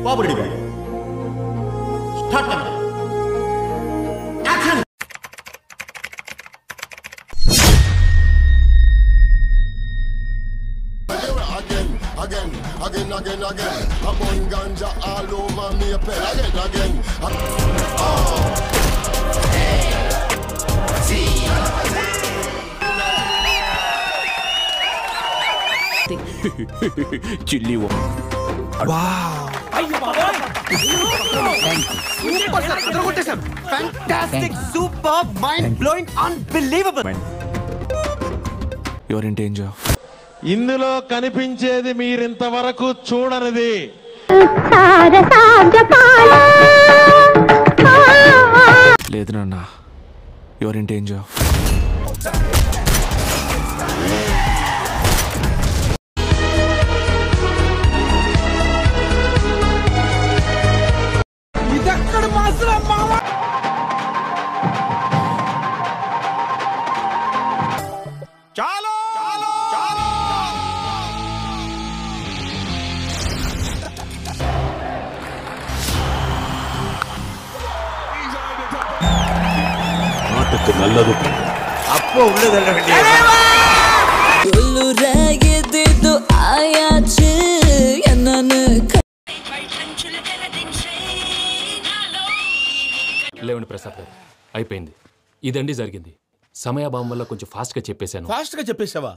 Babu ready start camera action. Again. I'm on ganja all over me. Again. Chilli wow. Fantastic, superb, mind-blowing, unbelievable. You're in danger. ఇందులో కనిపించేది మీరింతవరకు చూడనిది. లేదు నాన్న, you're in danger. ఇదక్కడ మాత్రం మావా. చాలు நாட்டுக்கு நல்லது. அப்போ உள்ளதல்ல வேண்டிய లేవండి ప్రసాద్ గారు, అయిపోయింది. ఇదండి జరిగింది. సమయాభావం వల్ల కొంచెం ఫాస్ట్గా చెప్పేశాను. ఫాస్ట్గా చెప్పేశావా?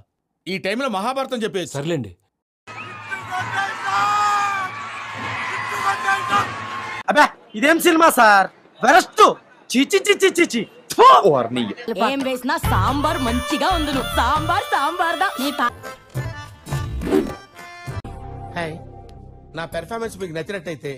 ఈ టైంలో మహాభారతం చెప్పేసి. సర్లేండి. అబ్బా ఇదేం సినిమా సార్, వెరస్ట్. చిచి ఏం వేసినా సాంబార్ మంచిగా ఉంది. సాంబార్ దా. హాయ్, నా పెర్ఫార్మెన్స్ మీకు నచ్చినట్టయితే